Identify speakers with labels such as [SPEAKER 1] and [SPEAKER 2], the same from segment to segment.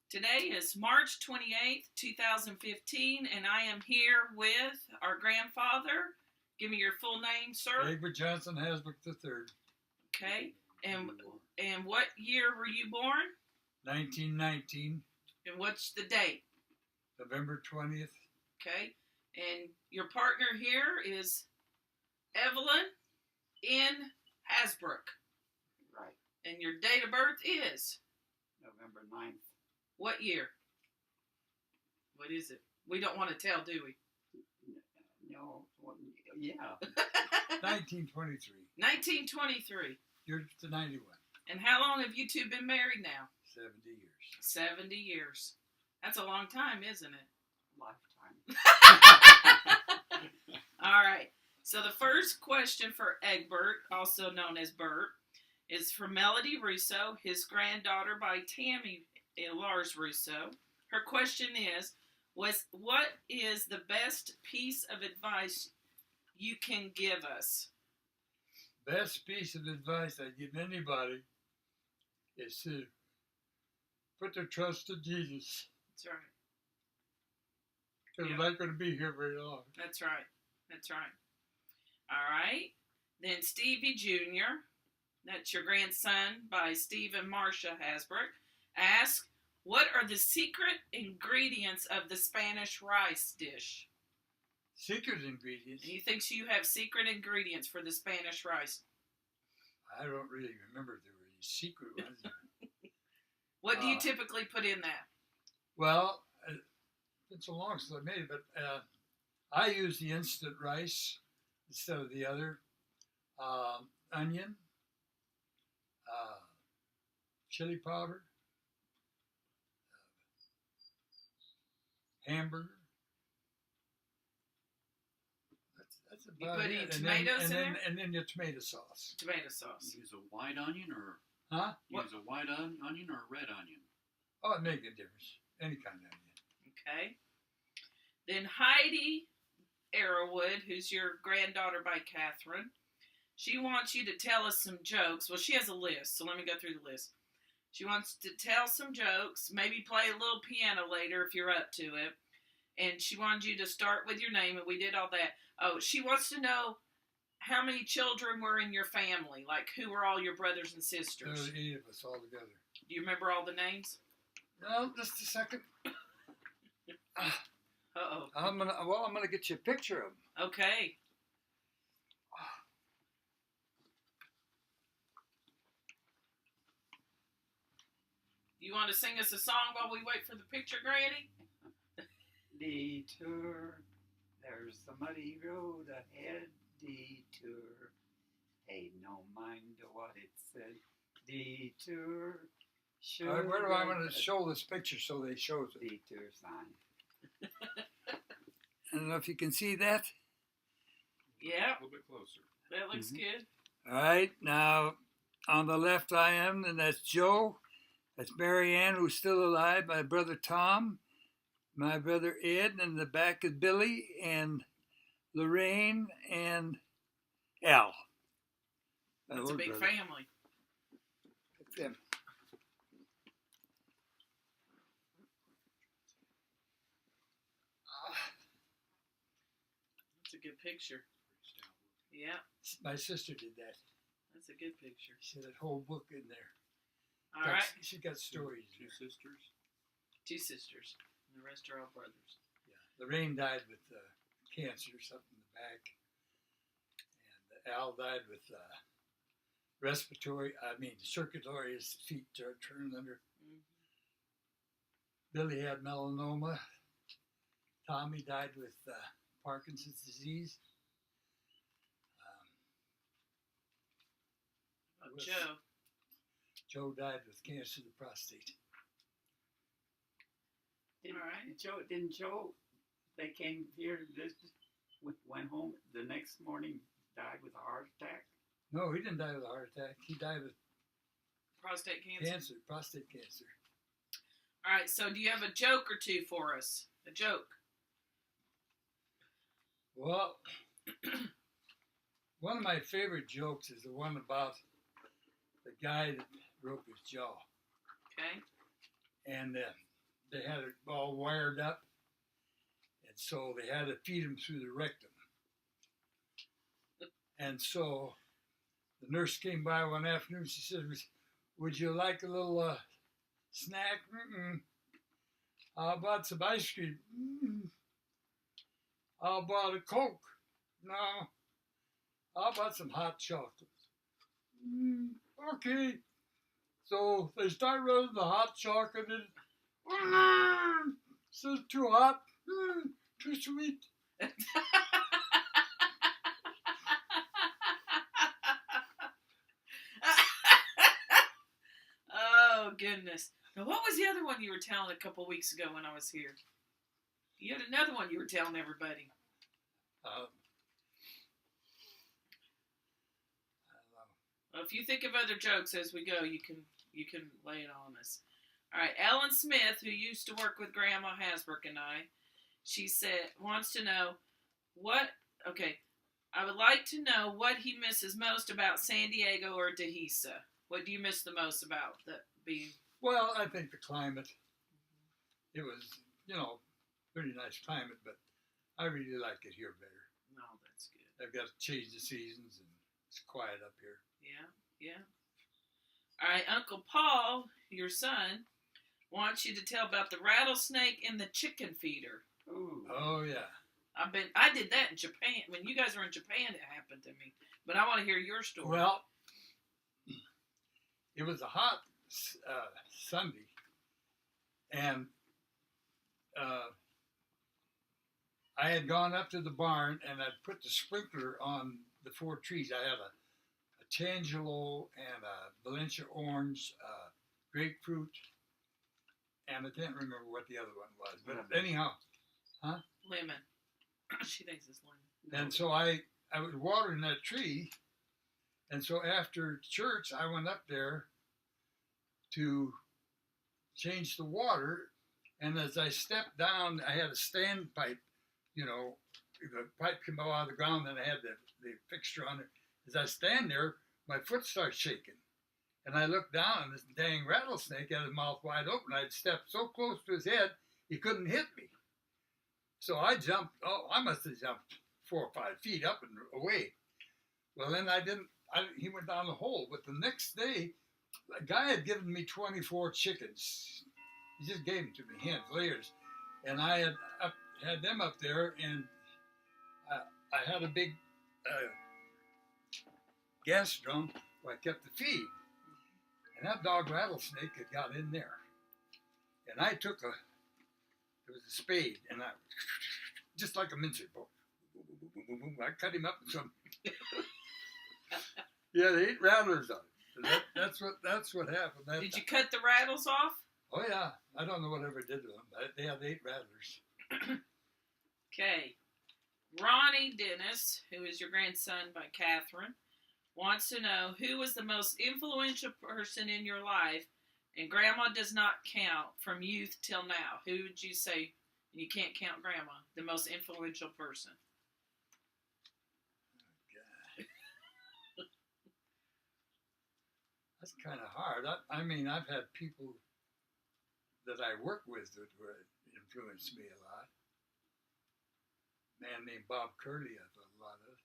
[SPEAKER 1] Today is March 28th, 2015, and I am here with our grandfather. Give me your full name, sir.
[SPEAKER 2] Grandpa Johnson Hasbrouck III.
[SPEAKER 1] Okay. And what year were you born?
[SPEAKER 2] 1919.
[SPEAKER 1] And what's the date?
[SPEAKER 2] November 20th.
[SPEAKER 1] Okay. And your partner here is Evelyn N. Hasbrouck.
[SPEAKER 3] Right.
[SPEAKER 1] And your date of birth is?
[SPEAKER 3] November 9th.
[SPEAKER 1] What year? What is it? We don't want to tell, do we?
[SPEAKER 3] No. Yeah.
[SPEAKER 2] 1923.
[SPEAKER 1] 1923.
[SPEAKER 2] You're to 91.
[SPEAKER 1] And how long have you two been married now?
[SPEAKER 2] 70 years.
[SPEAKER 1] 70 years. That's a long time, isn't it?
[SPEAKER 3] Lifetime.
[SPEAKER 1] All right. So the first question for Egbert, also known as Bert, is from Melody Russo, his granddaughter by Tammy Lars Russo. Her question is, what is the best piece of advice you can give us?
[SPEAKER 2] Best piece of advice I give anybody is to put their trust in Jesus.
[SPEAKER 1] That's right.
[SPEAKER 2] Because we're not going to be here very long.
[SPEAKER 1] That's right. That's right. All right. Then Stevie Jr., that's your grandson by Steve and Marcia Hasbrouck, asks, what are the secret ingredients of the Spanish rice dish?
[SPEAKER 2] Secret ingredients?
[SPEAKER 1] And he thinks you have secret ingredients for the Spanish rice.
[SPEAKER 2] I don't really remember if there were any secret ones.
[SPEAKER 1] What do you typically put in that?
[SPEAKER 2] Well, it's so long since I made it, but I use the instant rice instead of the other. Onion, chili powder, hamburger. That's
[SPEAKER 1] You
[SPEAKER 2] about
[SPEAKER 1] put any
[SPEAKER 2] it.
[SPEAKER 1] tomatoes in there?
[SPEAKER 2] And then your tomato sauce.
[SPEAKER 1] Tomato sauce.
[SPEAKER 4] Use a white onion or
[SPEAKER 1] What?
[SPEAKER 4] use a white onion or a red onion?
[SPEAKER 2] Oh, it makes a difference. Any kind of onion.
[SPEAKER 1] Okay. Then Heidi Arrowwood, who's your granddaughter by Catherine, she wants you to tell us some jokes. Well, she has a list, so let me go through the list. She wants to tell some jokes, maybe play a little piano later if you're up to it. And she wanted you to start with your name, and we did all that. Oh, she wants to know how many children were in your family. Like, who were all your brothers and sisters?
[SPEAKER 2] There were 8 of us all together.
[SPEAKER 1] Do you remember all the names?
[SPEAKER 2] No, just a second.
[SPEAKER 1] Uh-oh.
[SPEAKER 2] I'm gonna get you a picture of them.
[SPEAKER 1] Okay. You want to sing us a song while we wait for the picture, Granny?
[SPEAKER 3] Detour. There's a muddy road ahead. Detour. Pay no mind to what it said. Detour.
[SPEAKER 2] All right, where do I want to show this picture so they shows it?
[SPEAKER 3] Detour sign.
[SPEAKER 2] I don't know if you can see that.
[SPEAKER 1] Yeah.
[SPEAKER 4] A little bit closer.
[SPEAKER 1] That looks good.
[SPEAKER 2] All right, now on the left I am, and that's Joe. That's Mary Ann, who's still alive. My brother Tom, my brother Ed, and in the back is Billy and Lorraine and Al.
[SPEAKER 1] That's a big family.
[SPEAKER 2] That's them.
[SPEAKER 1] That's a good picture. Yeah,
[SPEAKER 2] My sister did that.
[SPEAKER 1] that's a good picture.
[SPEAKER 2] She had that whole book in there.
[SPEAKER 1] All right.
[SPEAKER 2] She got stories.
[SPEAKER 4] Two sisters.
[SPEAKER 1] 2 sisters. And the rest are all brothers.
[SPEAKER 2] Yeah. Lorraine died with cancer or something in the back. And Al died with circulatory, his feet turned under.
[SPEAKER 1] Mm-hmm.
[SPEAKER 2] Billy had melanoma. Tommy died with Parkinson's disease.
[SPEAKER 1] Joe.
[SPEAKER 2] Joe died with cancer of the prostate.
[SPEAKER 1] All right.
[SPEAKER 3] Didn't Joe, they came here, went home the next morning, died with a heart attack?
[SPEAKER 2] No, he didn't die with a heart attack. He died with
[SPEAKER 1] Prostate cancer.
[SPEAKER 2] prostate cancer.
[SPEAKER 1] All right, so do you have a joke or two for us? A joke.
[SPEAKER 2] Well, one of my favorite jokes is the one about the guy that broke his jaw.
[SPEAKER 1] Okay.
[SPEAKER 2] And they had it all wired up, and so they had to feed him through the rectum. And so the nurse came by one afternoon. She said, "Would you like a little snack?" Mm-mm. "How about some ice cream?" Mm-mm. "How about a Coke?" "No." "How about some hot chocolate?" Mm, "okay." So they start running the hot chocolate and so too hot, too sweet.
[SPEAKER 1] Oh, goodness. Now, what was the other one you were telling a couple weeks ago when I was here? You had another one you were telling everybody.
[SPEAKER 2] I don't know.
[SPEAKER 1] Well, if you think of other jokes as we go, you can lay it on us. All right, Ellen Smith, who used to work with Grandma Hasbrouck and I, she said wants to know what. Okay, I would like to know what he misses most about San Diego or Dehesa. What do you miss the most about that being?
[SPEAKER 2] Well, I think the climate. It was, pretty nice climate, but I really like it here better.
[SPEAKER 1] No, that's good.
[SPEAKER 2] I've got to change the seasons, and it's quiet up here.
[SPEAKER 1] Yeah. All right, Uncle Paul, your son, wants you to tell about the rattlesnake in the chicken feeder.
[SPEAKER 3] Ooh.
[SPEAKER 2] Oh yeah.
[SPEAKER 1] I did that in Japan. When you guys were in Japan, it happened to me. But I want to hear your story.
[SPEAKER 2] Well, it was a hot Sunday, and I had gone up to the barn and I'd put the sprinkler on the 4 trees. I had a Tangelo and a Valencia orange, grapefruit, and I can't remember what the other one was. But anyhow,
[SPEAKER 1] Lemon. She thinks it's lemon.
[SPEAKER 2] and so I was watering that tree, and so after church I went up there to change the water, and as I stepped down, I had a standpipe, the pipe came out of the ground, and I had the fixture on it. As I stand there, my foot starts shaking, and I looked down, and this dang rattlesnake had his mouth wide open. I'd stepped so close to his head, he couldn't hit me. So I jumped, I must have jumped 4 or 5 feet up and away. Well, then he went down the hole, but the next day, a guy had given me 24 chickens. He just gave them to me, hens, layers. And I had them up there, and I had a big gas drum where I kept the feed. And that dog rattlesnake had got in there. And I took it was a spade, and I, just like a mincer bow, I cut him up and some. Yeah, they ate rattlers on it. That's what happened.
[SPEAKER 1] Did you cut the rattles off?
[SPEAKER 2] Oh yeah, I don't know whatever did to them. They had 8 rattlers.
[SPEAKER 1] Okay. Ronnie Dennis, who is your grandson by Catherine, wants to know who was the most influential person in your life, and Grandma does not count, from youth till now. Who would you say, and you can't count Grandma, the most influential person?
[SPEAKER 2] That's kind of hard. I mean, I've had people that I work with that influenced me a lot. A man named Bob Curley, I thought a lot of,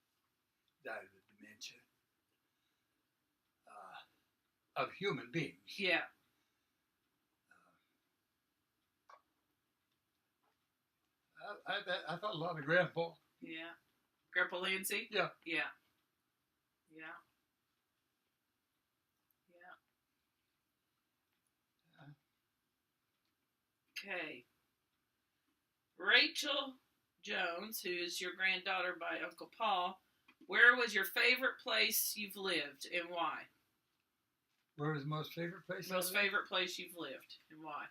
[SPEAKER 2] died of dementia. Of human beings.
[SPEAKER 1] Yeah.
[SPEAKER 2] I thought a lot of Grandpa.
[SPEAKER 1] Yeah. Grandpa Lindsay?
[SPEAKER 2] Yeah.
[SPEAKER 1] Yeah. Okay. Rachel Jones, who is your granddaughter by Uncle Paul, where was your favorite place you've lived and why?
[SPEAKER 2] Where was the most favorite place?
[SPEAKER 1] Most favorite place you've lived and why?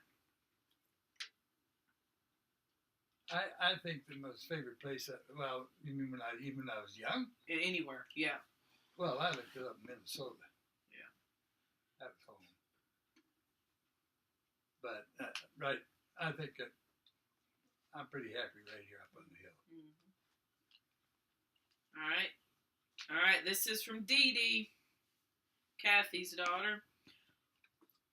[SPEAKER 2] I think the most favorite place. Well, you mean when I was young?
[SPEAKER 1] Anywhere, yeah.
[SPEAKER 2] Well, I lived up in Minnesota.
[SPEAKER 1] Yeah.
[SPEAKER 2] That was home. But right, I think that I'm pretty happy right here up on the hill.
[SPEAKER 1] Mm-hmm. All right. This is from Dee Dee, Kathy's daughter.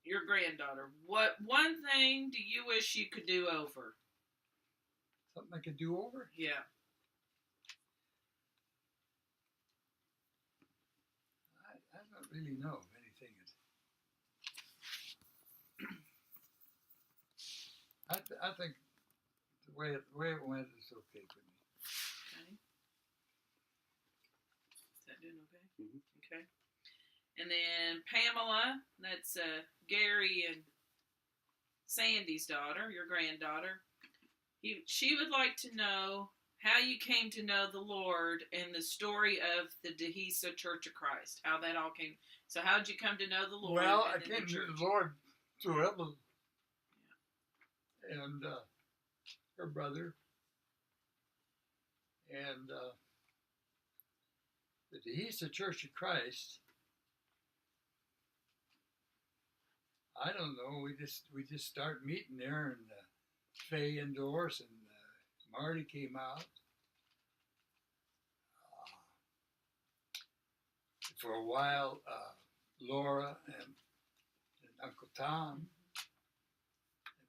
[SPEAKER 1] your granddaughter, what one thing do you wish you could do over?
[SPEAKER 2] Something I could do over?
[SPEAKER 1] Yeah.
[SPEAKER 2] I don't really know of anything. I think the way it went is okay for me.
[SPEAKER 1] Okay. Is that doing okay?
[SPEAKER 4] Mhm.
[SPEAKER 1] Okay. And then Pamela, that's Gary and Sandy's daughter, your granddaughter. She would like to know how you came to know the Lord and the story of the Dehesa Church of Christ. How that all came. So how did you come to know the Lord?
[SPEAKER 2] Well, I
[SPEAKER 1] and then
[SPEAKER 2] came
[SPEAKER 1] the
[SPEAKER 2] to
[SPEAKER 1] church?
[SPEAKER 2] the Lord through Evelyn and her brother. And the Dehesa Church of Christ, I don't know. We just start meeting there, and Faye endorsed, and Marty came out. For a while, Laura and Uncle Tom,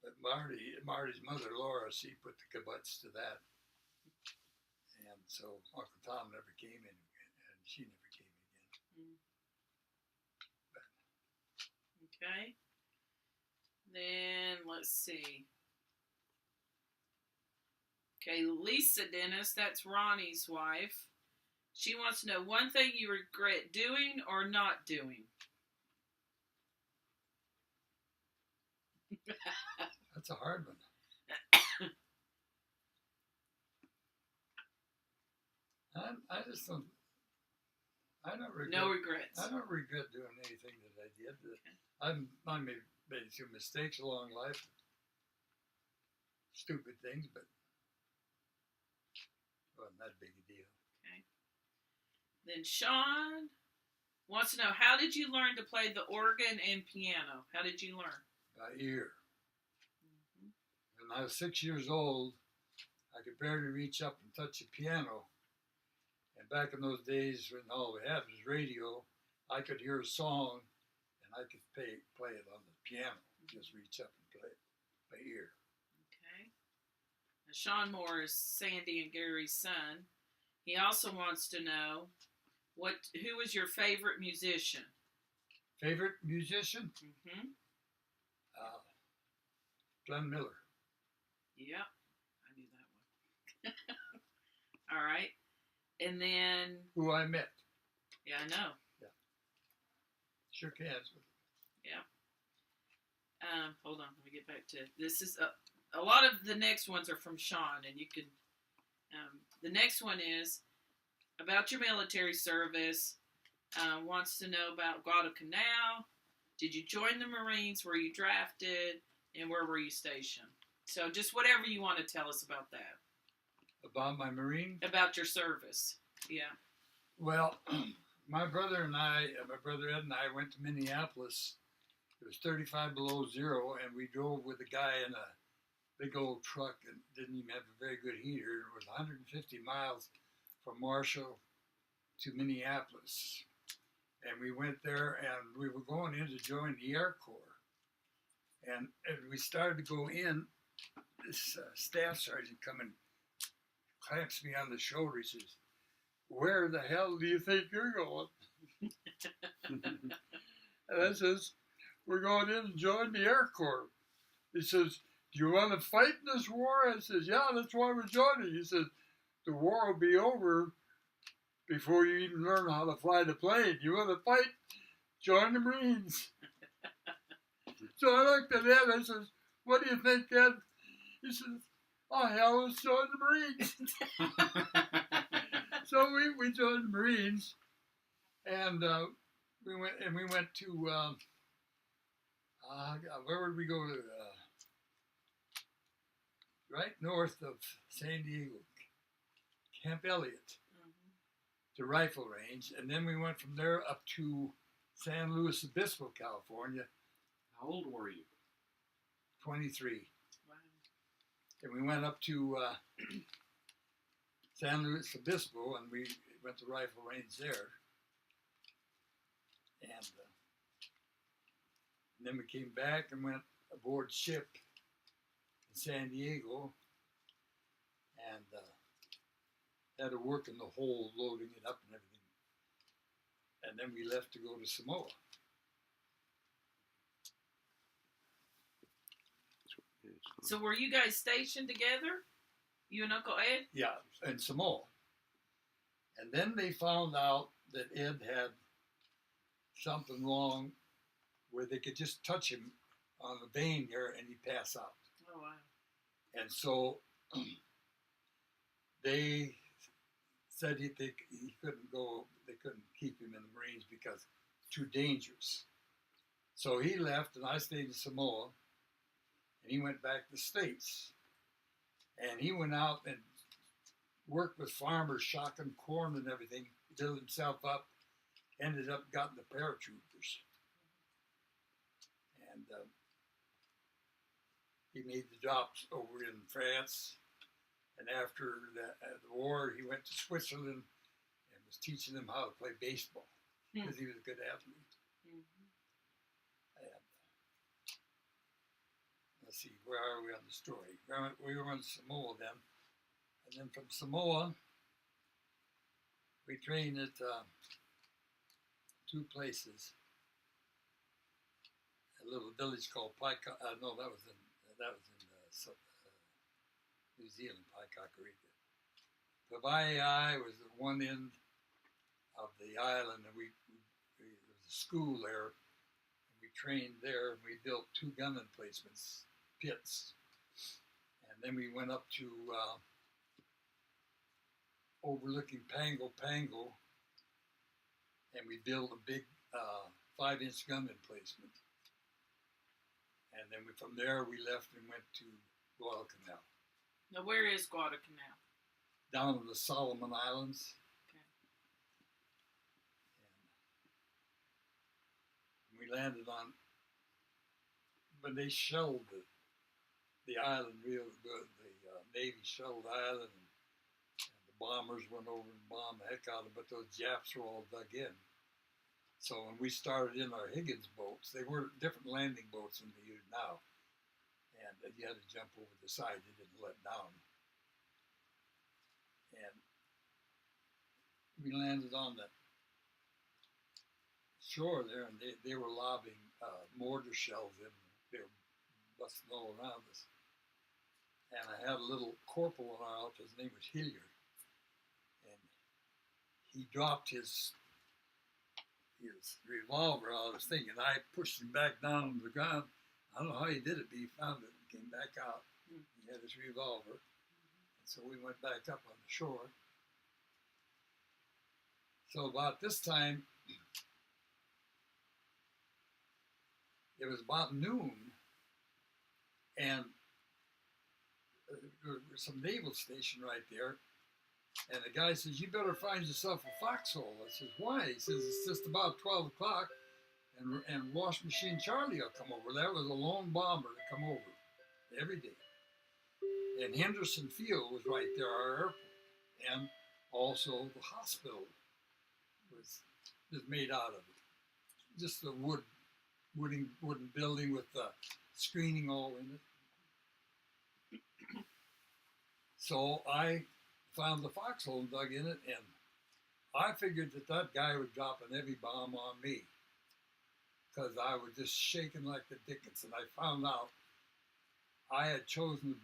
[SPEAKER 2] but Marty's mother Laura, she put the kibbutz to that, and so Uncle Tom never came in, and she never came again.
[SPEAKER 1] Okay. Then let's see. Okay, Lisa Dennis, that's Ronnie's wife. She wants to know one thing you regret doing or not doing.
[SPEAKER 2] That's a hard one. I just don't. I don't regret.
[SPEAKER 1] No regrets.
[SPEAKER 2] I don't regret doing anything that I did.
[SPEAKER 1] Okay.
[SPEAKER 2] I made a few mistakes along life, stupid things, but it wasn't that big a deal.
[SPEAKER 1] Okay. Then Sean wants to know, how did you learn to play the organ and piano? How did you learn?
[SPEAKER 2] By ear. When I was 6 years old, I could barely reach up and touch a piano. And back in those days when all we had was radio, I could hear a song and I could play it on the piano. Just reach up and play it by ear.
[SPEAKER 1] Okay. Now, Sean Moore is Sandy and Gary's son. He also wants to know who was your favorite musician?
[SPEAKER 2] Favorite musician?
[SPEAKER 1] Mm-hmm.
[SPEAKER 2] Glenn Miller.
[SPEAKER 1] Yep. I knew that one. All right. And then...
[SPEAKER 2] Who I met.
[SPEAKER 1] Yeah, I know.
[SPEAKER 2] Yeah. Shook hands with him.
[SPEAKER 1] Yeah. Hold on. Let me get back to... This is... a lot of the next ones are from Sean, and you can... the next one is about your military service. Wants to know about Guadalcanal. Did you join the Marines? Were you drafted? And where were you stationed? So just whatever you want to tell us about that.
[SPEAKER 2] About my Marine?
[SPEAKER 1] About your service. Yeah.
[SPEAKER 2] Well, my brother Ed and I went to Minneapolis. It was 35 below zero, and we drove with a guy in a big old truck and didn't even have a very good heater. It was 150 miles from Marshall to Minneapolis. And we went there, and we were going in to join the Air Corps. And as we started to go in, this staff sergeant come and claps me on the shoulder. He says, "Where the hell do you think you're going?" And I says, "We're going in and join the Air Corps." He says, "Do you want to fight in this war?" I says, "Yeah, that's why we're joining." He says, "The war will be over before you even learn how to fly the plane. You want to fight? Join the Marines." So I looked at him and I says, "What do you think, Ed?" He says, "Oh, hell, let's join the Marines." So we joined the Marines, and we went to where would we go to? Right north of San Diego, Camp Elliott, the rifle range, and then we went from there up to San Luis Obispo, California.
[SPEAKER 4] How old were you?
[SPEAKER 2] 23.
[SPEAKER 1] Wow.
[SPEAKER 2] And we went up to San Luis Obispo, and we went to rifle range there. And And then we came back and went aboard ship in San Diego and had to work in the hold, loading it up and everything. And then we left to go to Samoa.
[SPEAKER 1] So were you guys stationed together? You and Uncle Ed?
[SPEAKER 2] Yeah, in Samoa. And then they found out that Ed had something wrong where they could just touch him on the vein here and he'd pass out.
[SPEAKER 1] Oh, wow.
[SPEAKER 2] And so they said he couldn't go, they couldn't keep him in the Marines because it's too dangerous. So he left and I stayed in Samoa and he went back to the States. And he went out and worked with farmers, shocking corn and everything, built himself up, ended up getting the paratroopers. And he made the drops over in France. And after the war, he went to Switzerland and was teaching them how to play baseball because he was a good athlete. Mm-hmm. And let's see, where are we on the story? We were in Samoa then. And then from Samoa, we trained at two places. A little village called Paika. No, that was in New Zealand, Paikakarica. Pavai was at one end of the island, and there was a school there. And we trained there, and we built 2 gun emplacements, pits. And then we went up to overlooking Pango, and we built a big 5-inch gun emplacement. And then from there we left and went to Guadalcanal.
[SPEAKER 1] Now, where is Guadalcanal?
[SPEAKER 2] Down in the Solomon Islands.
[SPEAKER 1] Okay.
[SPEAKER 2] And we landed on, when they shelled the island real good, the Navy shelled the island, and the bombers went over and bombed the heck out of it, but those Japs were all dug in. So when we started in our Higgins boats, they were different landing boats than they use now. And you had to jump over the side, you didn't let down. And we landed on the shore there, and they were lobbing mortar shells in. They were busting all around us. And I had a little corporal in our outfit, his name was Hilliard. And he dropped his revolver out of his thing, and I pushed him back down on the ground. I don't know how he did it, but he found it and came back out. He had his revolver. And so we went back up on the shore. So about this time, it was about noon, and there was some naval station right there. And the guy says, "You better find yourself a foxhole." I says, "Why?" He says, "It's just about 12 o'clock, and Wash Machine Charlie will come over." That was a lone bomber to come over every day. And Henderson Field was right there, our airport. And also the hospital was made out of it. Just a wooden building with screening all in it. So I found the foxhole and dug in it, and I figured that guy would drop an heavy bomb on me because I was just shaking like the dickens. And I found out I had chosen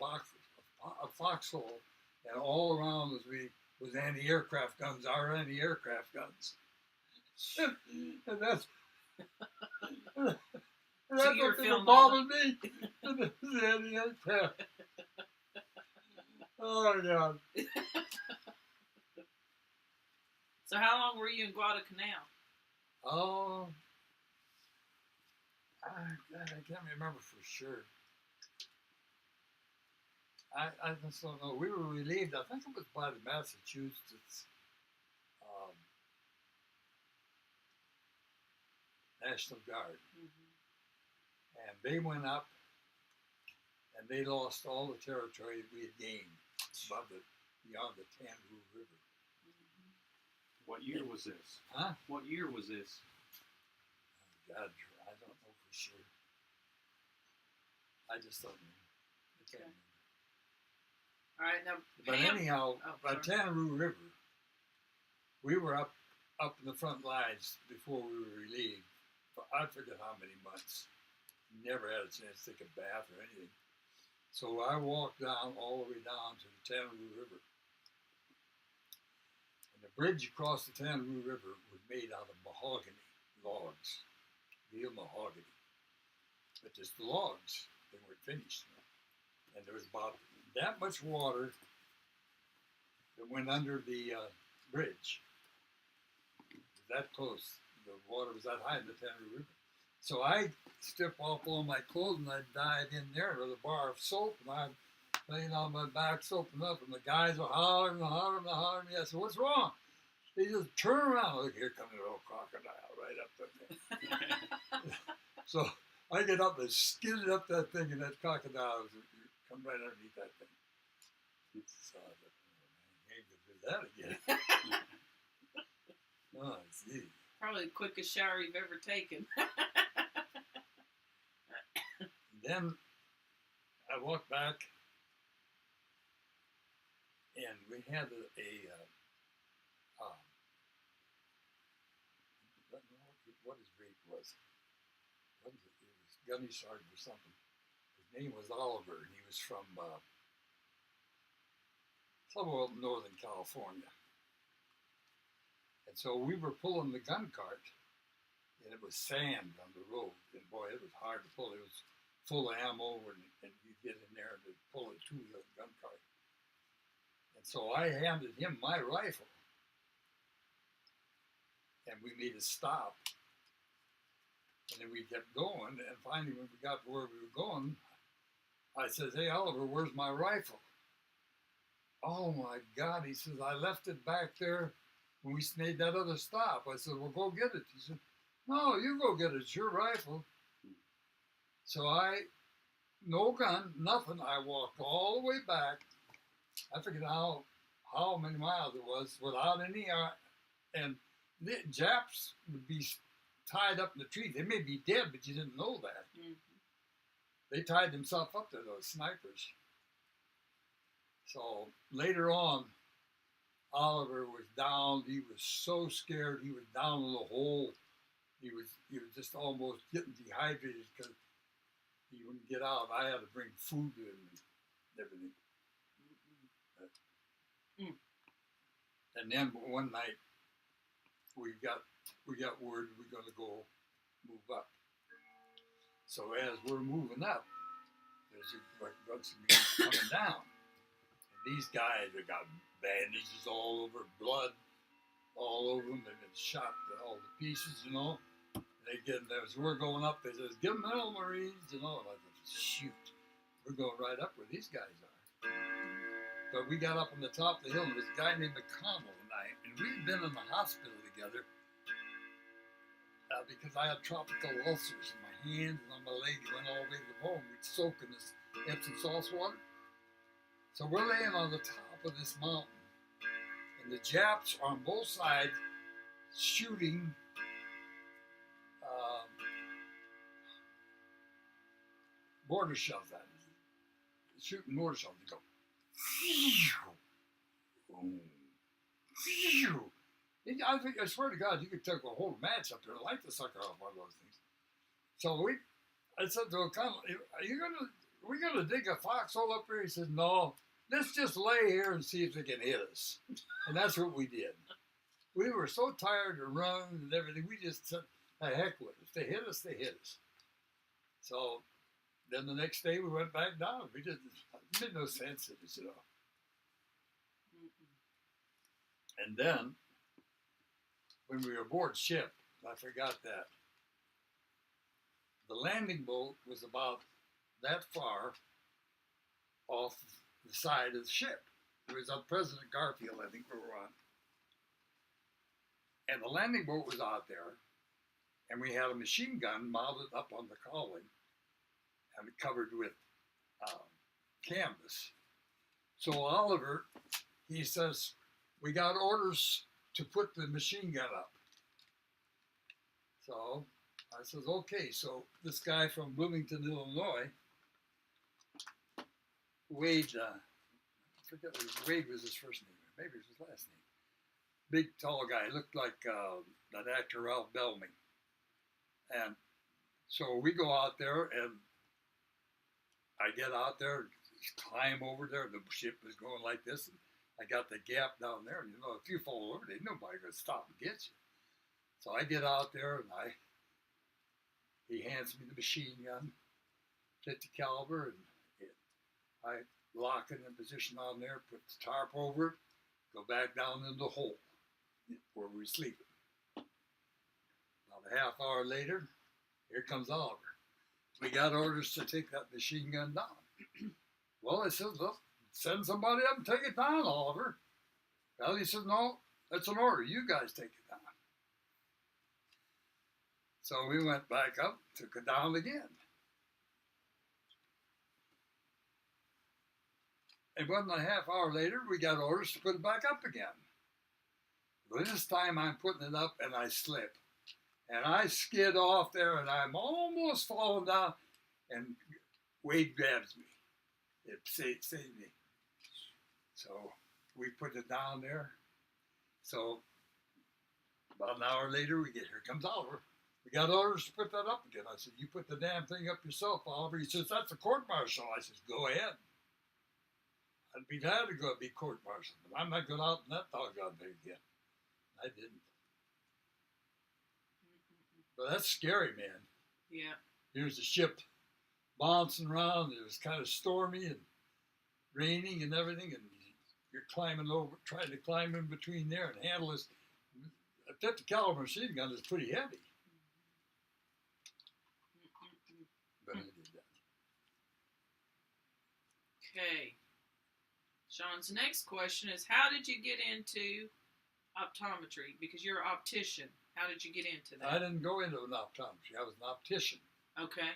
[SPEAKER 2] a foxhole, and all around was anti-aircraft guns, our anti-aircraft guns. And that's
[SPEAKER 1] So
[SPEAKER 2] what
[SPEAKER 1] you were
[SPEAKER 2] they were
[SPEAKER 1] filming
[SPEAKER 2] bombing me. The anti-aircraft. Oh, God.
[SPEAKER 1] So how long were you in Guadalcanal?
[SPEAKER 2] Oh, I can't remember for sure. I just don't know. We were relieved. I think it was by the Massachusetts National Guard. Mm-hmm. And they went up and they lost all the territory we had gained beyond the Tanru River.
[SPEAKER 1] Mm-hmm.
[SPEAKER 4] What year was this?
[SPEAKER 2] Huh?
[SPEAKER 4] What year was this?
[SPEAKER 2] God, I don't know for sure. I just don't know. I can't
[SPEAKER 1] Okay.
[SPEAKER 2] remember.
[SPEAKER 1] All right, now
[SPEAKER 2] But
[SPEAKER 1] Pam.
[SPEAKER 2] anyhow,
[SPEAKER 1] Oh,
[SPEAKER 2] by
[SPEAKER 1] sorry.
[SPEAKER 2] Tanaroo River, we were up in the front lines before we were relieved for I forget how many months. Never had a chance to take a bath or anything. So I walked down all the way down to the Tanaroo River. And the bridge across the Tanaroo River was made out of mahogany logs, real mahogany. But just the logs, they weren't finished. And there was about that much water that went under the bridge. It was that close. The water was that high in the Tanaroo River. So I stripped off all my clothes and I dived in there with a bar of soap and I laying on my back soaping up and the guys were hollering and hollering and hollering. I said, "What's wrong?" They just turn around. Look, here comes a little crocodile right up there. So I get up and skidded up that thing and that crocodile was come right underneath that thing. So I thought, oh, man, I ain't gonna do that again. Oh, gee.
[SPEAKER 1] Probably the quickest shower you've ever taken.
[SPEAKER 2] Then I walked back, and we had what his rate was. What was it? It was Gunny Sergeant or something. His name was Oliver, and he was from somewhere up in Northern California. And so we were pulling the gun cart, and it was sand on the road. And boy, it was hard to pull. It was full of ammo, and you get in there and pull a two-wheel gun cart. And so I handed him my rifle, and we made a stop. And then we kept going, and finally when we got to where we were going, I says, "Hey, Oliver, where's my rifle?" "Oh, my God," he says, "I left it back there when we made that other stop." I said, "Well, go get it." He said, "No, you go get it. It's your rifle." So no gun, nothing. I walked all the way back. I forget how many miles it was without any, and the Japs would be tied up in the trees. They may be dead, but you didn't know that.
[SPEAKER 1] Mm-hmm.
[SPEAKER 2] They tied themselves up there, those snipers. So later on, Oliver was down. He was so scared. He was down in the hole. He was just almost getting dehydrated because he wouldn't get out. I had to bring food to him and everything. And then one night, we got word we're going to go move up. So as we're moving up, there's a bunch of men coming down. And these guys have got bandages all over, blood all over them. They've been shot to all the pieces, you know. And they get as we're going up, they says, "Give them hell, Marines," you know. And I thought, shoot, we're going right up where these guys are. But we got up on the top of the hill, and there was a guy named McConnell and I, and we'd been in the hospital together because I had tropical ulcers in my hands and on my legs, went all the way to the bone. We'd soak in this Epsom salt water. So we're laying on the top of this mountain, and the Japs are on both sides shooting mortar shells at us. Shooting mortar shells. They go. I swear to God, you could take a whole match up there and light the sucker off one of those things. So I said to O'Connell, "We're gonna dig a foxhole up here?" He said, "No, let's just lay here and see if they can hit us." And that's what we did. We were so tired to run and everything, we just said, "The heck with it. If they hit us, they hit us." So then the next day we went back down. It made no sense to us at all. And then, when we were aboard ship, I forgot that, the landing boat was about that far off the side of the ship. It was on President Garfield, I think we were on. And the landing boat was out there, and we had a machine gun mounted up on the cowling and covered with canvas. So Oliver, he says, "We got orders to put the machine gun up." So I says, "Okay." So this guy from Bloomington, Illinois, Wade, I forget what Wade was his first name, maybe it was his last name. Big, tall guy, looked like that actor Ralph Bellamy. And so we go out there, and I get out there, climb over there. The ship was going like this, and I got the gap down there. And if you fall over, ain't nobody gonna stop and get you. So I get out there, and he hands me the machine gun, 50 caliber, and I lock it in position on there, put the tarp over it, go back down in the hole where we were sleeping. About a half hour later, here comes Oliver. We got orders to take that machine gun down. Well, I said, look, send somebody up and take it down, Oliver. Well, he said, no, that's an order. You guys take it down. So we went back up, took it down again. And 1.5 hours later, we got orders to put it back up again. But this time I'm putting it up and I slip. And I skid off there and I'm almost falling down. And Wade grabs me. It saved me. So we put it down there. So about an hour later, we get, here comes Oliver. We got orders to put that up again. I said, you put the damn thing up yourself, Oliver. He says, that's a court-martial. I said, go ahead. I'd be glad to go be court-martial, but I'm not going out in that doggone thing again. I didn't. But that's scary, man.
[SPEAKER 1] Yeah.
[SPEAKER 2] Here's the ship bouncing around. It was kind of stormy and raining and everything, and you're climbing over, trying to climb in between there and handle this. A 50 caliber machine gun is pretty heavy. But I did that.
[SPEAKER 1] Okay. Sean's next question is, how did you get into optometry? Because you're an optician. How did you get into that?
[SPEAKER 2] I didn't go into an optometry. I was an optician.
[SPEAKER 1] Okay.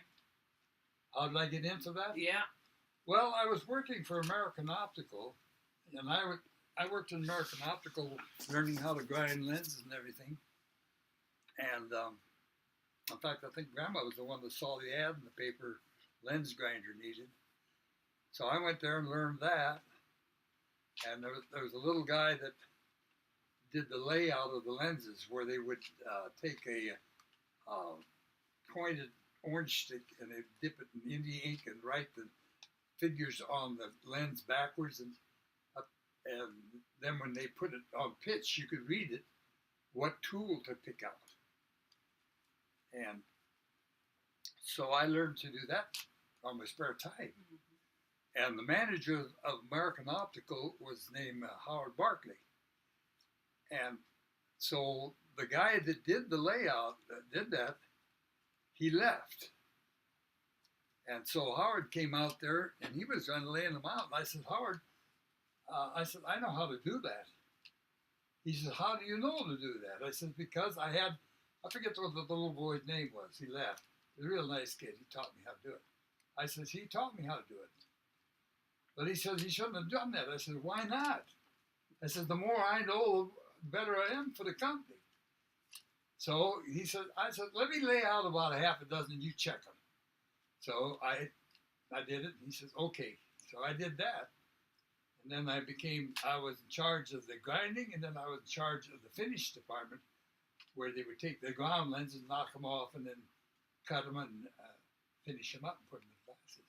[SPEAKER 2] How did I get into that?
[SPEAKER 1] Yeah.
[SPEAKER 2] Well, I was working for American Optical, and I worked in American Optical learning how to grind lenses and everything. And in fact, I think Grandma was the one that saw the ad in the paper, lens grinder needed. So I went there and learned that. And there was a little guy that did the layout of the lenses where they would take a pointed orange stick and they'd dip it in India ink and write the figures on the lens backwards. And then when they put it on pitch, you could read it, what tool to pick out. And so I learned to do that on my spare time. Mm-hmm. And the manager of American Optical was named Howard Barkley. And so the guy that did the layout, did that, he left. And so Howard came out there and he was going to lay them out. And I said, Howard, I know how to do that. He said, how do you know to do that? I said, because I forget what the little boy's name was. He left. He was a real nice kid. He taught me how to do it. I said, he taught me how to do it. But he said he shouldn't have done that. I said, why not? I said, the more I know, the better I am for the company. So he said, I said, let me lay out about a half a dozen, you check them. So I did it. He says, okay. So I did that. And then I was in charge of the grinding, and then I was in charge of the finish department, where they would take the ground lenses, knock them off, and then cut them and finish them up and put them in glasses.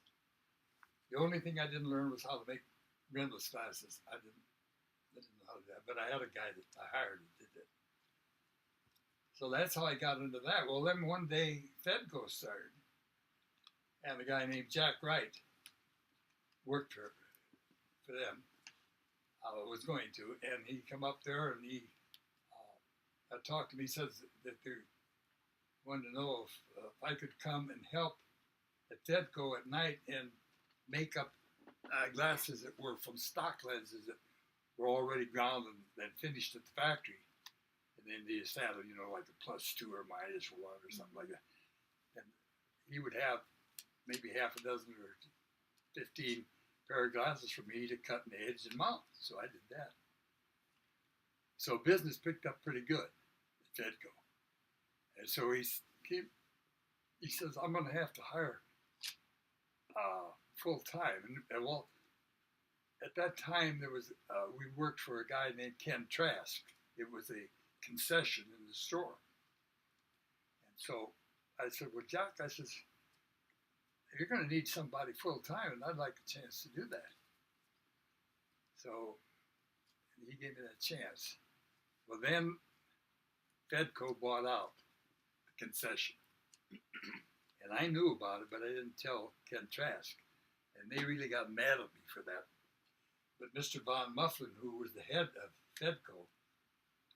[SPEAKER 2] The only thing I didn't learn was how to make rimless glasses. I didn't know how to do that, but I had a guy that I hired who did that. So that's how I got into that. Well, then one day Fedco started, and a guy named Jack Wright worked for them. Was going to, and he come up there and he talked to me. He says that they wanted to know if I could come and help at Fedco at night and make up glasses that were from stock lenses that were already ground and finished at the factory. And then they just had like a +2 or -1 or something like that. And he would have maybe half a dozen or 15 pair of glasses for me to cut and edge and mount. So I did that. So business picked up pretty good at Fedco. And so he says, I'm going to have to hire full time. And well, at that time there was we worked for a guy named Ken Trask. It was a concession in the store, and so I said, "Well, Jack," I says, "you're going to need somebody full time, and I'd like a chance to do that." So he gave me that chance. Well, then Fedco bought out the concession, and I knew about it, but I didn't tell Ken Trask, and they really got mad at me for that. But Mr. Von Mufflin, who was the head of Fedco,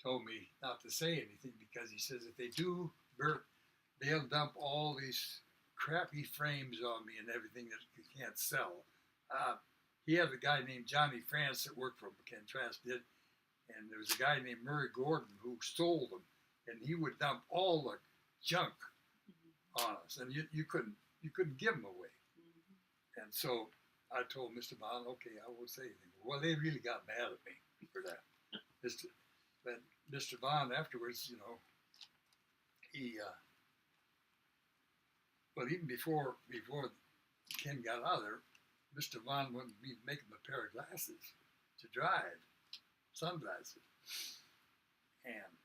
[SPEAKER 2] told me not to say anything because he says if they do, Bert, they'll dump all these crappy frames on me and everything that you can't sell. He had a guy named Johnny France that worked for him, Ken Trask did, and there was a guy named Murray Gordon who stole them, and he would dump all the junk on us, and you couldn't give them away. And so I told Mr. Bond, okay, I won't say anything. Well, they really got mad at me for that. But Mr. Bond afterwards, you know, he, well, even before Ken got out of there, Mr. Bond wanted me to make him a pair of glasses to drive, sunglasses. And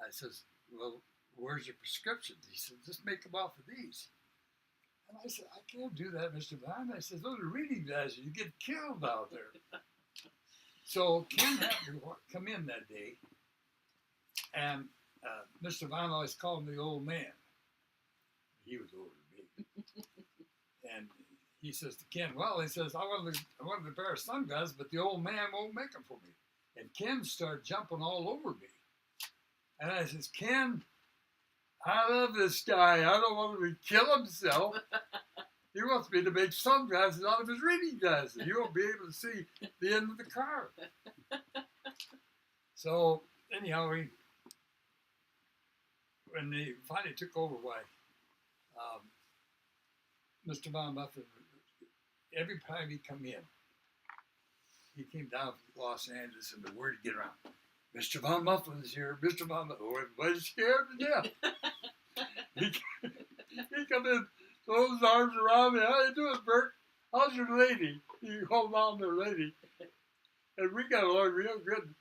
[SPEAKER 2] I says, well, where's your prescriptions? He said, just make them off of these. And I said, I can't do that, Mr. Bond. I said, those are reading glasses. You get killed out there. So Ken had to come in that day, and Mr. Bond always called me the old man. He was older than me. And he says to Ken, well, he says, I wanted a pair of sunglasses, but the old man won't make them for me. And Ken started jumping all over me. And I says, Ken, I love this guy. I don't want him to kill himself. He wants me to make sunglasses out of his reading glasses. He won't be able to see the end of the car. So anyhow, when they finally took over, Mr. Von Muffin, every time he come in, he came down from Los Angeles and the word to get around. Mr. Von Muffin is here. Mr. Von Muffin. Oh, everybody's scared to death. he come in, throw his arms around me. How you doing, Bert? How's your lady? He hold on to the lady. And we got along real good.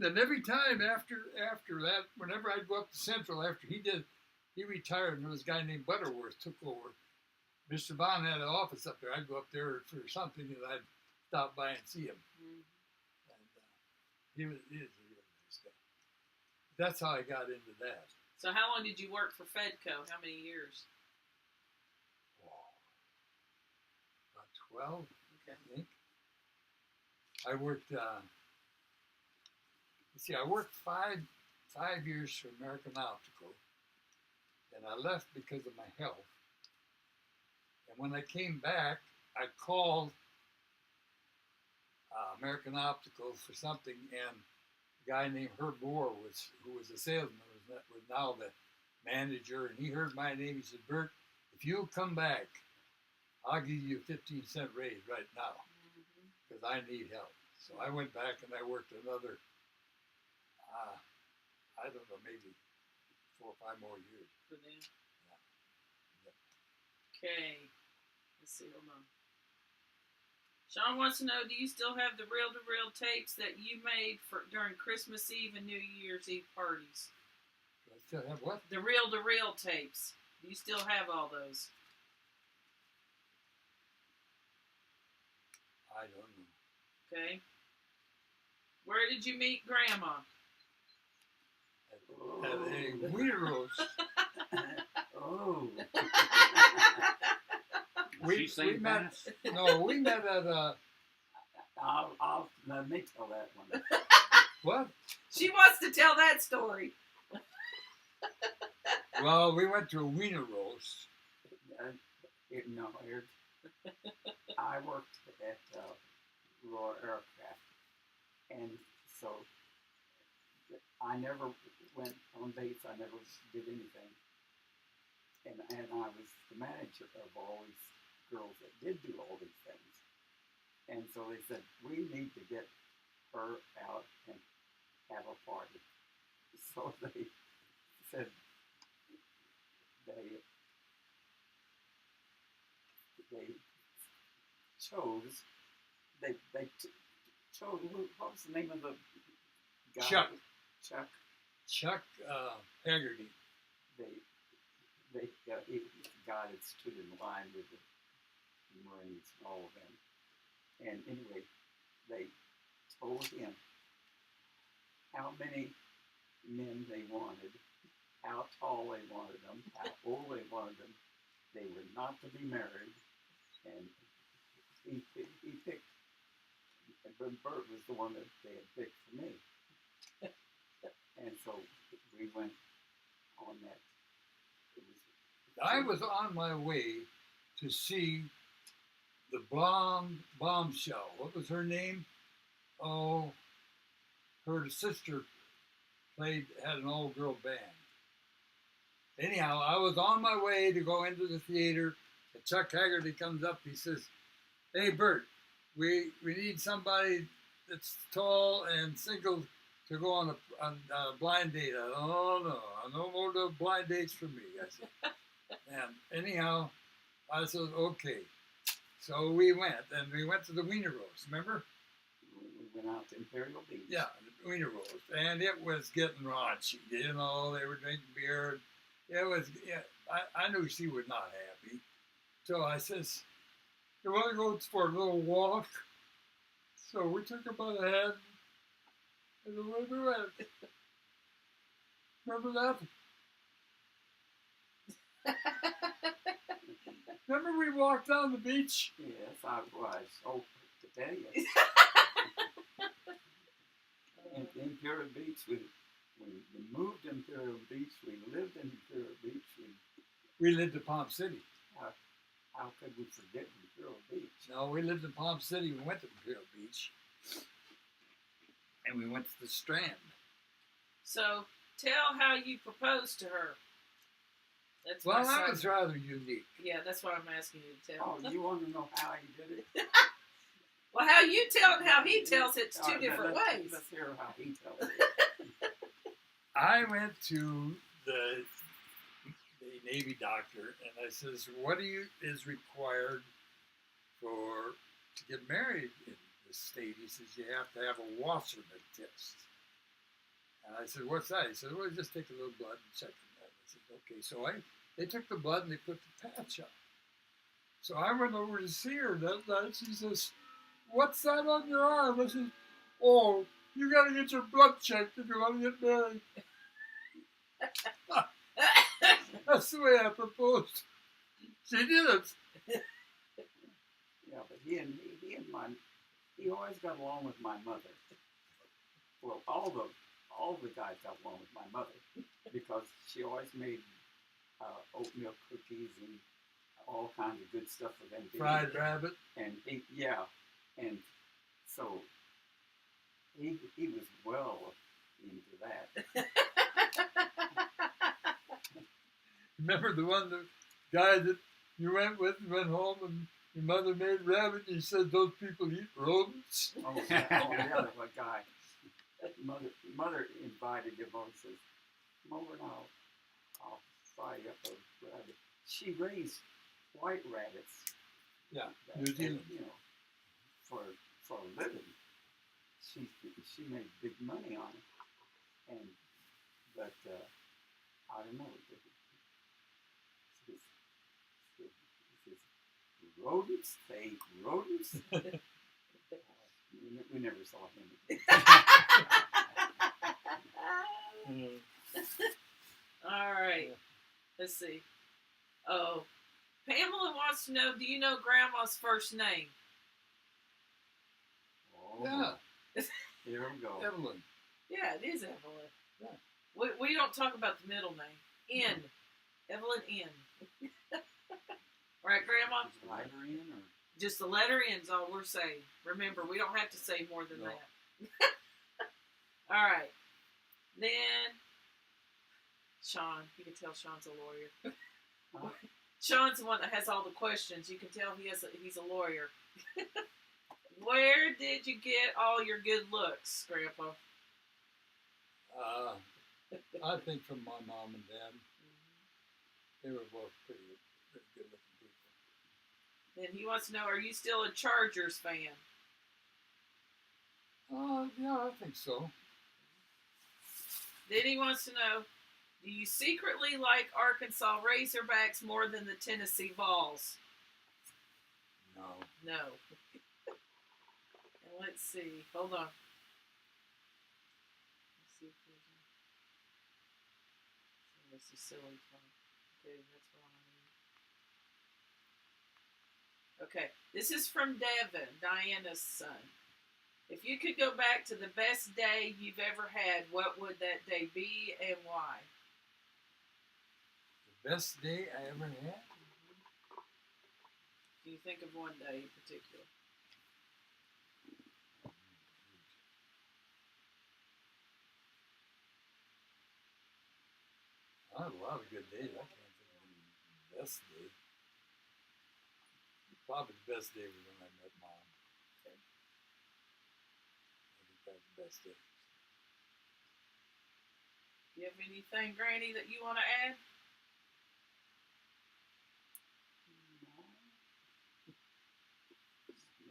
[SPEAKER 2] And every time after that, whenever I'd go up to Central after he retired and there was a guy named Butterworth took over. Mr. Vaughn had an office up there. I'd go up there for something and I'd stop by and see him. And he was a real nice guy. That's how I got into that.
[SPEAKER 1] So how long did you work for Fedco? How many years?
[SPEAKER 2] About 12,
[SPEAKER 1] okay.
[SPEAKER 2] I think. I worked, I worked five years for American Optical, and I left because of my health. And when I came back, I called American Optical for something, and a guy named Herb Moore, who was a salesman, was now the manager, and he heard my name. He said, Bert, if you'll come back, I'll give you a 15-cent raise right now, because I need help. So I went back and I worked another, I don't know, maybe 4 or 5 more years.
[SPEAKER 1] For them?
[SPEAKER 2] Yeah.
[SPEAKER 1] Okay. Let's see, hold on. Sean wants to know, do you still have the reel-to-reel tapes that you made during Christmas Eve and New Year's Eve parties?
[SPEAKER 2] Do I still have what?
[SPEAKER 1] The reel-to-reel tapes. Do you still have all those?
[SPEAKER 2] I don't know.
[SPEAKER 1] Okay. Where did you meet Grandma?
[SPEAKER 2] At a wiener roast.
[SPEAKER 3] Oh.
[SPEAKER 4] We
[SPEAKER 2] met. No, we met at a.
[SPEAKER 3] I'll let me tell that one.
[SPEAKER 2] What?
[SPEAKER 1] She wants to tell that story.
[SPEAKER 2] Well, we went to a wiener roast.
[SPEAKER 3] I worked at Royal Aircraft, and so I never went on dates. I never did anything, and I was the manager of all these girls that did do all these things. And so they said, we need to get her out and have a party. So they said they chose they told Luke, what was the name of the guy?
[SPEAKER 2] Chuck.
[SPEAKER 3] Chuck.
[SPEAKER 2] Haggerty.
[SPEAKER 3] He was the guy that stood in line with the Marines and all of them. And anyway, they told him how many men they wanted, how tall they wanted them, how old they wanted them. They were not to be married. And he picked, but Bert was the one that they had picked for me. And so we went on that.
[SPEAKER 2] I was on my way to see the bombshell. What was her name? Oh, her sister had an all-girl band. Anyhow, I was on my way to go into the theater, and Chuck Haggerty comes up. He says, "Hey, Bert, we need somebody that's tall and single to go on a blind date." I said, "Oh, no more blind dates for me." I said, and anyhow, I said, "Okay." So we went to the Wiener Roast, remember?
[SPEAKER 3] We went out to Imperial Beach.
[SPEAKER 2] Yeah, the Wiener Roast, and it was getting raunchy. You know, they were drinking beer. It was, yeah, I knew she was not happy. So I says, "You want to go for a little walk?" So we took her by the hand, and away we went. Remember that? Remember we walked down the beach?
[SPEAKER 3] Yes, I was. Oh, to tell you. In Imperial Beach, we moved to Imperial Beach. We lived in Imperial Beach.
[SPEAKER 2] We lived in Palm City.
[SPEAKER 3] How could we forget Imperial Beach?
[SPEAKER 2] No, we lived in Palm City. We went to Imperial Beach. And we went to the Strand.
[SPEAKER 1] So, tell how you proposed to her. That's
[SPEAKER 2] well, that was rather unique.
[SPEAKER 1] Yeah, that's what I'm asking you to tell.
[SPEAKER 3] Oh, you want to know how he did it?
[SPEAKER 1] Well, how you tell and how he tells it's two different ways.
[SPEAKER 3] Let's hear how he tells it.
[SPEAKER 2] I went to the Navy doctor, and I says, "What is required to get married in this state?" He says, "You have to have a Wasserman test." And I said, "What's that?" He said, "Well, just take a little blood and check it out." I said, "Okay." So they took the blood and they put the patch on. So I went over to see her that night. She says, "What's that on your arm?" I said, "Oh, you got to get your blood checked if you want to get married." That's the way I proposed. She did it.
[SPEAKER 3] Yeah, but he always got along with my mother. Well, all the guys got along with my mother because she always made oatmeal cookies and all kinds of good stuff for them to
[SPEAKER 2] Fried
[SPEAKER 3] eat.
[SPEAKER 2] rabbit.
[SPEAKER 3] And and so he was well into that.
[SPEAKER 2] Remember the guy that you went with and went home and your mother made rabbit and you said those people eat rodents?
[SPEAKER 3] Oh yeah, that guy. Mother invited him over and says, "Come over and I'll fry up a rabbit." She raised white rabbits.
[SPEAKER 2] Yeah, New Zealand.
[SPEAKER 3] You know, for a living. She made big money on it, but I don't know. Rodents? They ate rodents? We never saw him again.
[SPEAKER 1] All right. Let's see. Oh, Pamela wants to know, do you know Grandma's first name?
[SPEAKER 3] Oh,
[SPEAKER 2] yeah.
[SPEAKER 3] Here we go.
[SPEAKER 2] Evelyn.
[SPEAKER 1] Yeah, it is Evelyn.
[SPEAKER 2] Yeah.
[SPEAKER 1] We don't talk about the middle name. N. Evelyn N. Right, Grandma?
[SPEAKER 4] Just the letter in, or?
[SPEAKER 1] Just the letter N is all we're saying. Remember, we don't have to say more than that. All right. Then, Sean. You can tell Sean's a lawyer. Sean's the one that has all the questions. You can tell he's a lawyer. Where did you get all your good looks, Grandpa?
[SPEAKER 2] I think from my mom and dad. They were both pretty good looking people.
[SPEAKER 1] Then he wants to know, are you still a Chargers fan?
[SPEAKER 2] Yeah, I think so.
[SPEAKER 1] Then he wants to know, do you secretly like Arkansas Razorbacks more than the Tennessee Vols?
[SPEAKER 2] No.
[SPEAKER 1] No. And let's see. Hold on. Let's see if there's this is silly fun. Okay, that's wrong. Okay, this is from Devin, Diana's son. If you could go back to the best day you've ever had, what would that day be and why?
[SPEAKER 2] The best day I ever had?
[SPEAKER 1] Can you think of one day in particular?
[SPEAKER 2] I had a lot of good days. I can't think of the best day. Probably the best day was when I met Mom.
[SPEAKER 1] Okay.
[SPEAKER 2] I think that's the best day.
[SPEAKER 1] Do you have anything, Granny, that you want to add?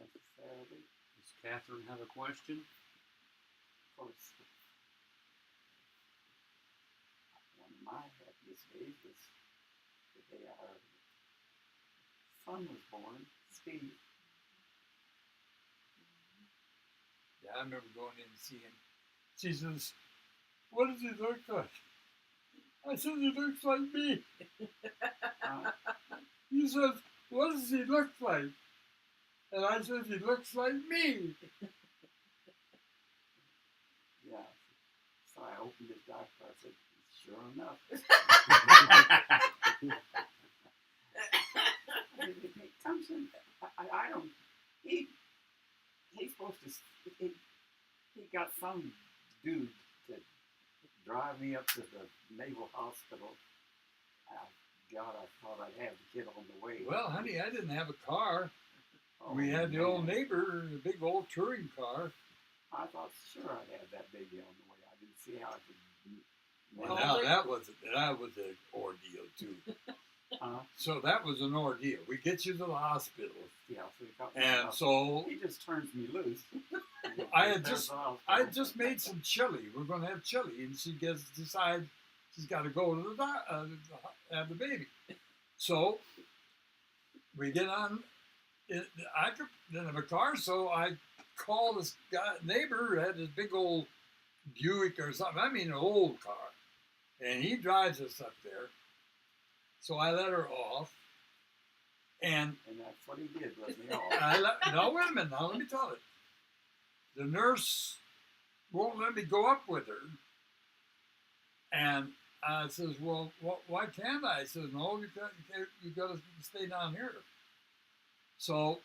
[SPEAKER 3] No, necessarily.
[SPEAKER 4] Does Catherine have a question?
[SPEAKER 3] Of course, one of my happiest days was the day our son was born, Steve.
[SPEAKER 2] Yeah, I remember going in to see him. She says, "What does he look like?" I said, "He looks like me." He says, "What does he look like?" And I said, "He looks like me."
[SPEAKER 3] Yeah. So I opened his doctor. I said, "Sure enough." Thompson, I don't. He's supposed to. He got some dude to drive me up to the Naval Hospital. God, I thought I'd have the kid on the way.
[SPEAKER 2] Well, honey, I didn't have a car.
[SPEAKER 3] Oh,
[SPEAKER 2] We had the
[SPEAKER 3] man.
[SPEAKER 2] old neighbor, a big old touring car.
[SPEAKER 3] I thought sure I'd have that baby on the way. I didn't see how I could.
[SPEAKER 2] Well, now that was an ordeal too. So that was an ordeal. We get you to the hospital,
[SPEAKER 3] Yeah, so he got me
[SPEAKER 2] and
[SPEAKER 3] out.
[SPEAKER 2] so
[SPEAKER 3] He just turns me loose.
[SPEAKER 2] I
[SPEAKER 3] There's the hospital.
[SPEAKER 2] had just made some chili. We're going to have chili, and she decides she's got to go to have the baby. So we get on. I didn't have a car, so I called this neighbor who had this big old Buick or something. I mean, an old car, and he drives us up there. So I let her off, and
[SPEAKER 3] that's what he did, let me off.
[SPEAKER 2] no, wait a minute. Now let me tell it. The nurse won't let me go up with her, and I says, "Well, why can't I?" I says, "No, you got to stay down here." So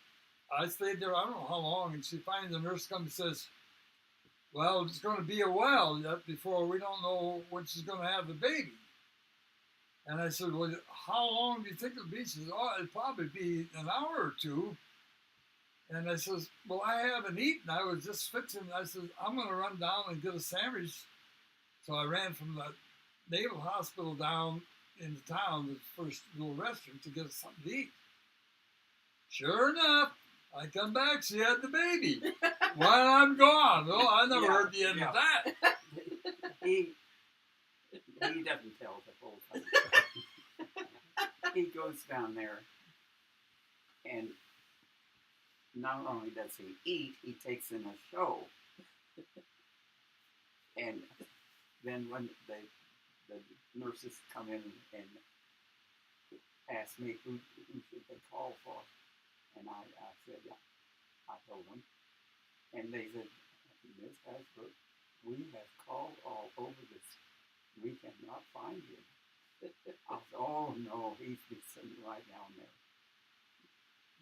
[SPEAKER 2] I stayed there. I don't know how long, and she finally the nurse comes and says, "Well, it's going to be a while yet before we don't know when she's going to have the baby." And I said, "Well, how long do you think it'll be?" She says, "Oh, it'll probably be an hour or two." And I says, "Well, I haven't eaten. I was just fixing." I said, "I'm going to run down and get a sandwich." So I ran from the Naval Hospital down into town, the first little restaurant, to get something to eat. Sure enough, I come back, she had the baby. While I'm gone. Well, I never heard the end of that.
[SPEAKER 3] He doesn't tell the whole thing. He goes down there, and not only does he eat, he takes in a show. And then when the nurses come in and ask me who should they call for, and I said, I told them, and they said, "Miss Hasbrouck, we have called all over this. We cannot find him." I said, "Oh no, he's sitting right down there."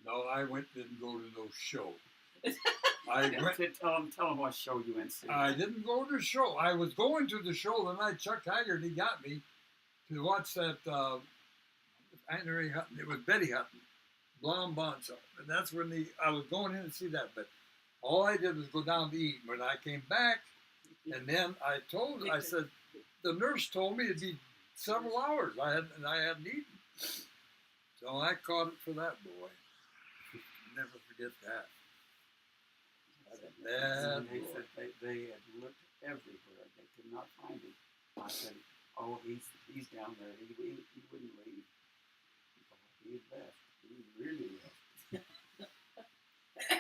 [SPEAKER 2] No, I didn't go to no show.
[SPEAKER 3] Tell him what show you went to.
[SPEAKER 2] I didn't go to the show. I was going to the show the night Chuck Haggerty got me to watch that. It was Betty Hutton, Blonde Bonzo, and that's when I was going in to see that. But all I did was go down to eat. When I came back, and then I said, the nurse told me it'd be several hours. I hadn't eaten, so I caught it for that boy. Never forget that. Bad
[SPEAKER 3] They
[SPEAKER 2] boy.
[SPEAKER 3] said they had looked everywhere. They could not find him. I said, "Oh, he's down there. He wouldn't leave. He left. He really left."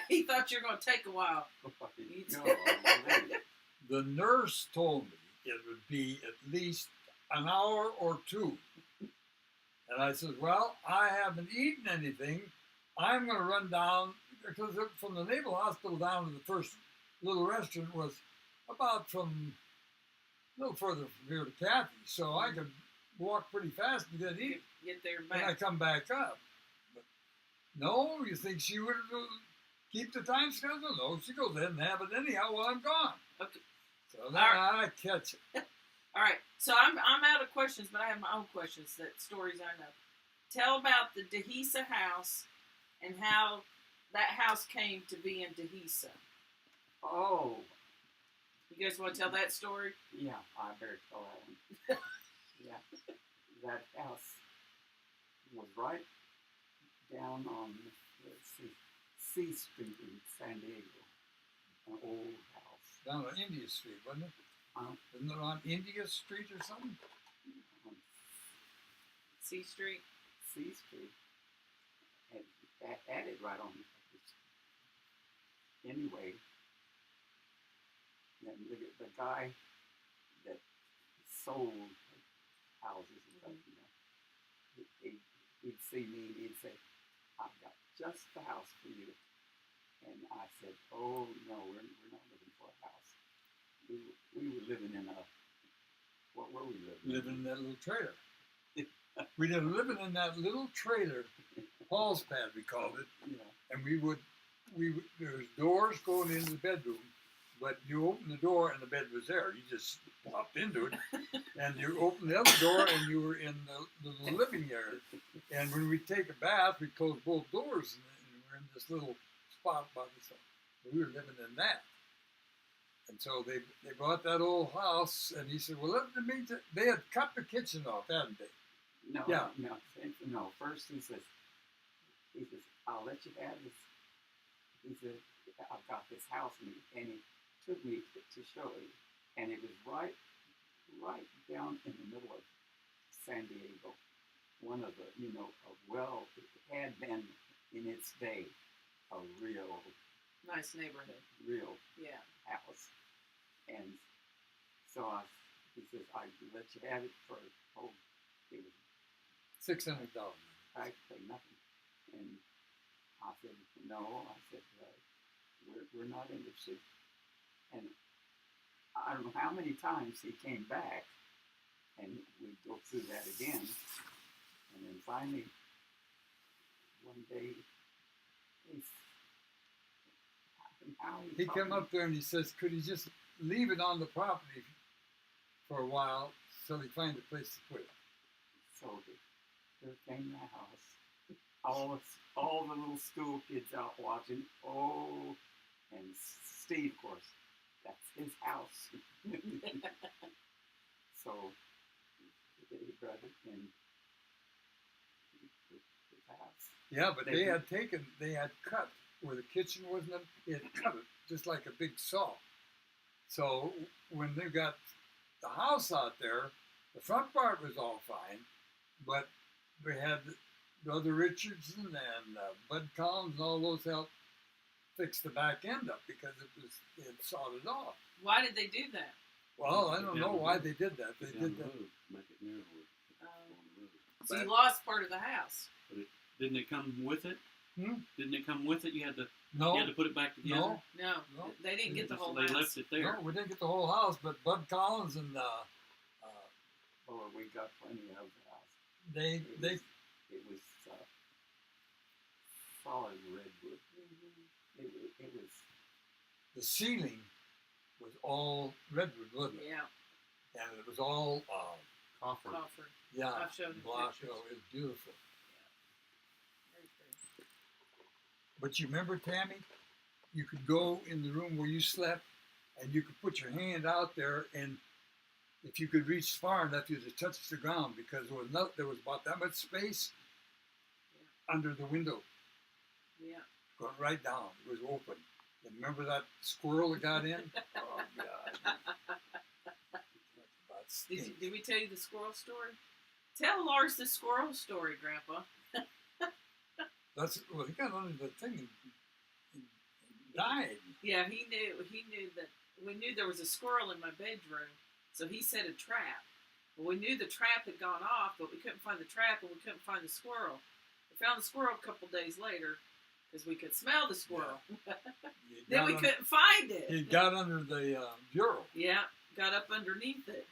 [SPEAKER 1] He thought you were going to take a while.
[SPEAKER 3] Golly.
[SPEAKER 2] The nurse told me it would be at least an hour or two. And I said, well, I haven't eaten anything. I'm going to run down, because from the Naval Hospital down to the first little restaurant was about from a little further from here to Kathy. So I could walk pretty fast and get eat.
[SPEAKER 1] Get there
[SPEAKER 2] And I
[SPEAKER 1] back.
[SPEAKER 2] come back up. But no, you think she would keep the time schedule? No, she goes in and have it anyhow while I'm gone.
[SPEAKER 1] Okay.
[SPEAKER 2] So then I catch it.
[SPEAKER 1] All right. So I'm out of questions, but I have my own questions, that stories I know. Tell about the Dehesa house and how that house came to be in Dehesa.
[SPEAKER 3] Oh,
[SPEAKER 1] You guys want to tell that story?
[SPEAKER 3] yeah, I better tell that one. Yeah, that house was right down on, let's see, C Street in San Diego. An old house.
[SPEAKER 2] Down on India Street, wasn't it? Isn't it on India Street or something?
[SPEAKER 3] On
[SPEAKER 1] C Street.
[SPEAKER 3] C Street. And had it right on. Anyway, then the guy that sold houses and stuff, you know, he'd see me and he'd say, "I've got just the house for you." And I said, "Oh no, we're not looking for a house. We were living in a, what were we living in?
[SPEAKER 2] Living in that little trailer. We were living in that little trailer, Paul's pad we called it,
[SPEAKER 3] Yeah.
[SPEAKER 2] and we would there was doors going into the bedroom, but you open the door and the bed was there. You just popped into it, and you open the other door and you were in the living area. And when we'd take a bath, we'd close both doors, and we were in this little spot by the sun. We were living in that. And so they bought that old house, and he said, well, let me they had cut the kitchen off, hadn't they?
[SPEAKER 3] No,
[SPEAKER 2] Yeah.
[SPEAKER 3] no. First he says, "I'll let you have this." He said, "I've got this house," and he took me to show it, and it was right down in the middle of San Diego. One of the, you know, it had been in its day a real
[SPEAKER 1] Nice neighborhood. Yeah.
[SPEAKER 3] house, and so he says, "I let you have it for it was
[SPEAKER 2] $600.
[SPEAKER 3] practically nothing." And I said, "No," I said, we're not interested." And I don't know how many times he came back, and we'd go through that again. And then finally, one day,
[SPEAKER 2] He came up there and he says, could he just leave it on the property for a while till he find a place to put it?
[SPEAKER 3] So there came the house. All the little school kids out watching. Oh, and Steve, of course, that's his house. So he brought it in his house.
[SPEAKER 2] Yeah, but they had cut where the kitchen wasn't, they had cut it just like a big saw. So when they got the house out there, the front part was all fine, but we had Brother Richardson and Bud Collins and all those helped fix the back end up because it had sawed it off.
[SPEAKER 1] Why did they do that?
[SPEAKER 2] Well, I don't know why they did that. They did that.
[SPEAKER 4] Make it narrower.
[SPEAKER 1] So you lost part of the house.
[SPEAKER 4] Didn't it come with it?
[SPEAKER 2] Hmm?
[SPEAKER 4] Didn't it come with it? You had to
[SPEAKER 2] No,
[SPEAKER 4] put it back together.
[SPEAKER 2] no,
[SPEAKER 1] No, they didn't get the whole
[SPEAKER 4] They
[SPEAKER 1] house.
[SPEAKER 4] left it there.
[SPEAKER 2] no, we didn't get the whole house, but Bud Collins and
[SPEAKER 3] Oh, we got plenty of the house.
[SPEAKER 2] they
[SPEAKER 3] It was solid redwood. It was
[SPEAKER 2] the ceiling was all redwood, wasn't it?
[SPEAKER 1] Yeah,
[SPEAKER 2] And it was all
[SPEAKER 4] Coffer.
[SPEAKER 1] Crawford.
[SPEAKER 2] yeah,
[SPEAKER 1] I've shown him
[SPEAKER 2] block.
[SPEAKER 1] pictures.
[SPEAKER 2] Oh, it was beautiful.
[SPEAKER 1] Very pretty.
[SPEAKER 2] But you remember, Tammy, you could go in the room where you slept, and you could put your hand out there, and if you could reach far enough, you'd touch the ground because there was about that much space under the window,
[SPEAKER 1] Yeah.
[SPEAKER 2] going right down. It was open. And remember that squirrel that got in? Oh, God.
[SPEAKER 1] Did we tell you the squirrel story? Tell Lars the squirrel story, Grandpa.
[SPEAKER 2] Well, he got under the thing and died.
[SPEAKER 1] Yeah, he knew that we knew there was a squirrel in my bedroom, so he set a trap. Well, we knew the trap had gone off, but we couldn't find the trap and we couldn't find the squirrel. We found the squirrel a couple days later because we could smell the squirrel.
[SPEAKER 2] Yeah.
[SPEAKER 1] Then we couldn't find it.
[SPEAKER 2] He got under the bureau.
[SPEAKER 1] Yeah, got up underneath it.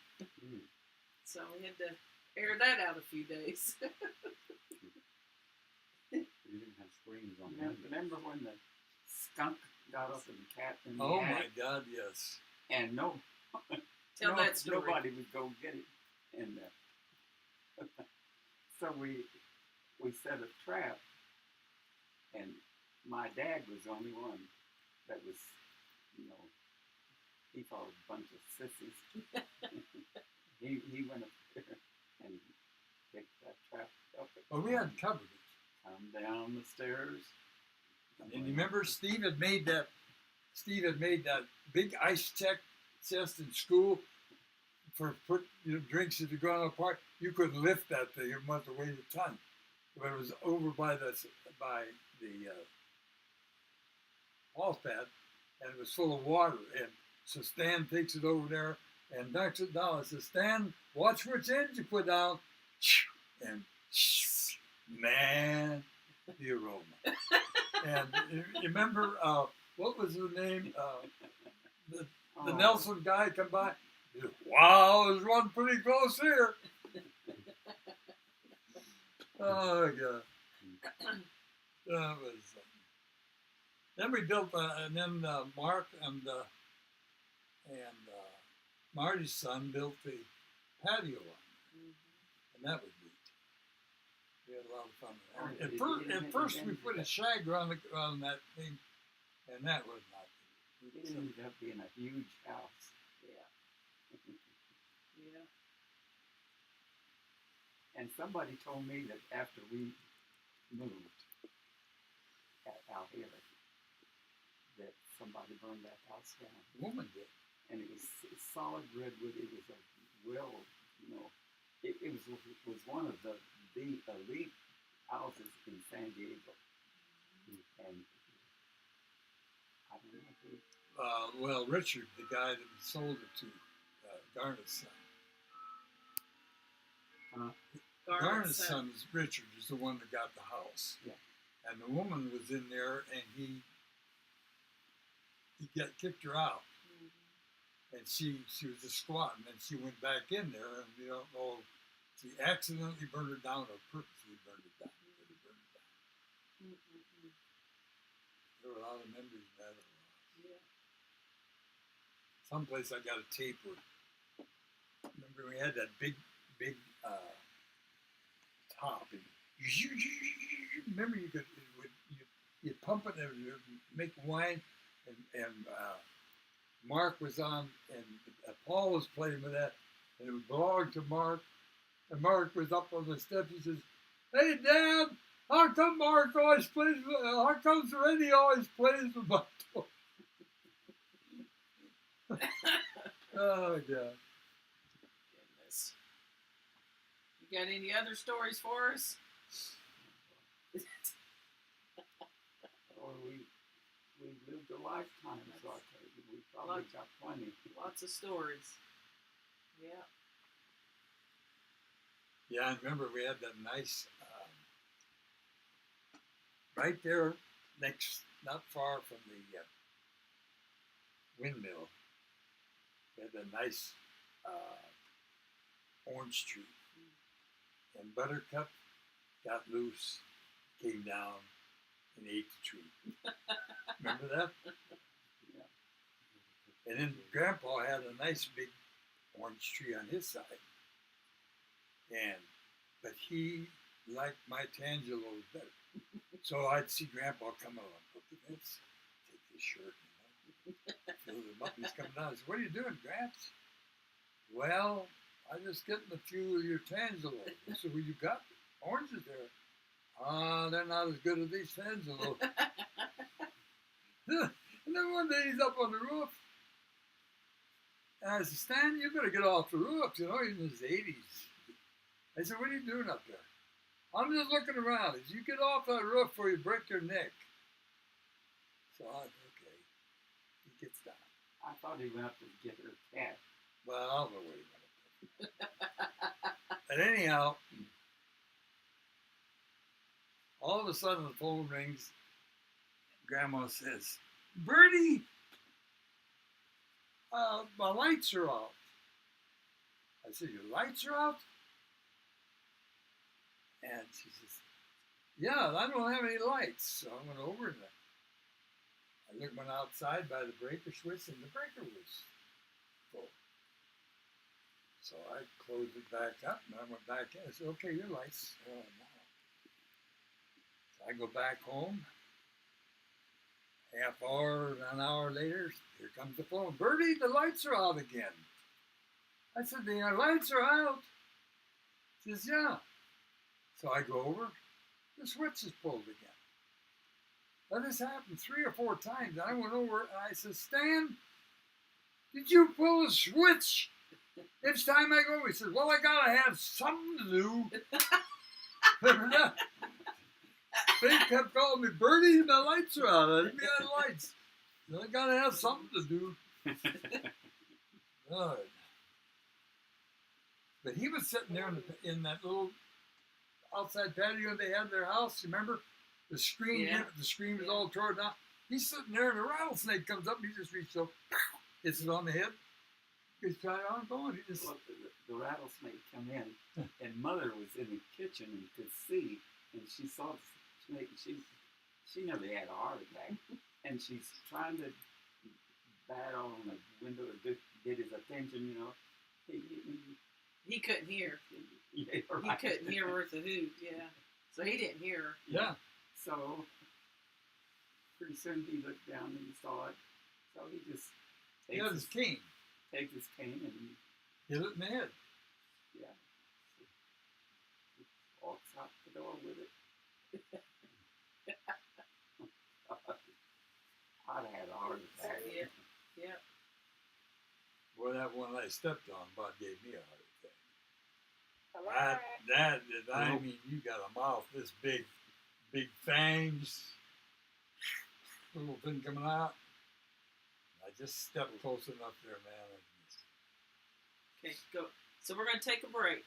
[SPEAKER 1] So we had to air that out a few days.
[SPEAKER 4] You didn't have screens on
[SPEAKER 3] Remember when the skunk got up in the cat in the
[SPEAKER 2] Oh
[SPEAKER 3] attic?
[SPEAKER 2] my God, yes.
[SPEAKER 3] And
[SPEAKER 1] Tell that story.
[SPEAKER 3] Nobody would go get it. And so we set a trap, and my dad was the only one that was, he thought a bunch of sissies. he went up there and picked that trap up.
[SPEAKER 2] Well, we hadn't covered it.
[SPEAKER 3] Come down the stairs.
[SPEAKER 2] And you remember Steve had made that big ice chest in school for drinks at the Grand Park. You couldn't lift that thing; it must have weighed a ton. But it was over by the off pad, and it was full of water. And so Stan takes it over there and knocks it down. I says, "Stan, watch which end you put down." And man, the aroma. And you remember what was the name? The Nelson guy come by. He said, wow, there's one pretty close here. Oh my God. That was. Then we built, and then Mark and Marty's son built the patio one, and that was neat. We had a lot of fun with that. At first we put a shag around that thing, and that was not good.
[SPEAKER 3] It ended up being a huge house.
[SPEAKER 1] Yeah. Yeah.
[SPEAKER 3] And somebody told me that after we moved out here, that somebody burned that house down.
[SPEAKER 2] The woman did.
[SPEAKER 3] And it was solid redwood. It was a it was one of the elite houses in San Diego. And I don't know who.
[SPEAKER 2] Well, Richard, the guy that sold it to Garnet's son. Garnet's son is Richard, is the one that got the house.
[SPEAKER 3] Yeah.
[SPEAKER 2] And the woman was in there, and he kicked her out. And she was a squat, and then she went back in there, and you don't know, she accidentally burned it down or purposely burned it down. There were a lot of memories of that.
[SPEAKER 1] Yeah.
[SPEAKER 2] Someplace I got a tape where, remember we had that big top, and remember you'd pump it and it would make wine, and Mark was on, and Paul was playing with that, and it would belong to Mark, and Mark was up on the steps. He says, "Hey, Dad, how come Mark always plays? How comes Randy always plays with my toy?" Oh God!
[SPEAKER 1] Goodness. You got any other stories for us?
[SPEAKER 3] Or we lived a lifetime, so I tell you, we probably got plenty.
[SPEAKER 1] Lots of stories. Yeah.
[SPEAKER 2] Yeah, I remember we had that nice, right there not far from the windmill, we had a nice orange tree. And Buttercup got loose, came down, and ate the tree. Remember that?
[SPEAKER 3] Yeah.
[SPEAKER 2] And then Grandpa had a nice big orange tree on his side. But he liked my Tangelos better. So I'd see Grandpa come along, let's take this shirt, fill him up. He's coming down. I said, "What are you doing, Gramps?" "Well, I'm just getting a few of your Tangelos." I said, "Well, you got oranges there." "They're not as good as these Tangelos." And then one day he's up on the roof. And I said, Stan, you better get off the roof. You know, he's in his 80s. I said, what are you doing up there? I'm just looking around. As you get off that roof before you break your neck. So I said, okay. He gets down.
[SPEAKER 3] I thought he went up to get her cat.
[SPEAKER 2] Well, I don't know where he went up there. But anyhow, all of a sudden the phone rings. Grandma says, Bertie, my lights are out. I said, your lights are out? And she says, yeah, I don't have any lights. So I went over and went outside by the breaker switch, and the breaker was full. So I closed it back up, and I went back in. I said, okay, your lights are on now. So I go back home. Half hour, an hour later, here comes the phone. Bertie, the lights are out again. I said, the lights are out. She says, yeah. So I go over, the switch is pulled again. That has happened 3 or 4 times. I went over and I said, Stan, did you pull a switch? Each time I go, he says, well, I gotta have something to do. They kept calling me, Bertie, the lights are out. I didn't have lights. I gotta have something to do. God. But he was sitting there in that little outside patio they had in their house. You remember? The screen, the screen was all torn down. He's sitting there and a rattlesnake comes up and he just reaches over, hits it on the head. He's trying on going. He just...
[SPEAKER 3] Well, the rattlesnake come in and Mother was in the kitchen and could see, and she saw the snake. She nearly had a heart attack, and she's trying to battle on the window to get his attention. You know,
[SPEAKER 1] he couldn't hear.
[SPEAKER 3] Yeah, right.
[SPEAKER 1] He couldn't hear worth a hoot. Yeah, so he didn't hear her.
[SPEAKER 2] Yeah.
[SPEAKER 3] So pretty soon he looked down and he saw it. So he just
[SPEAKER 2] takes his cane.
[SPEAKER 3] Takes his cane and
[SPEAKER 2] hit it in the head.
[SPEAKER 3] Yeah. He walks out the door with it. I'd have had a heart attack.
[SPEAKER 1] Yeah.
[SPEAKER 2] Boy, that one I stepped on about gave me a heart attack. I mean, you got a mouth this big fangs, little thing coming out. I just stepped close enough there, man.
[SPEAKER 1] Okay, go. So we're going to take a break.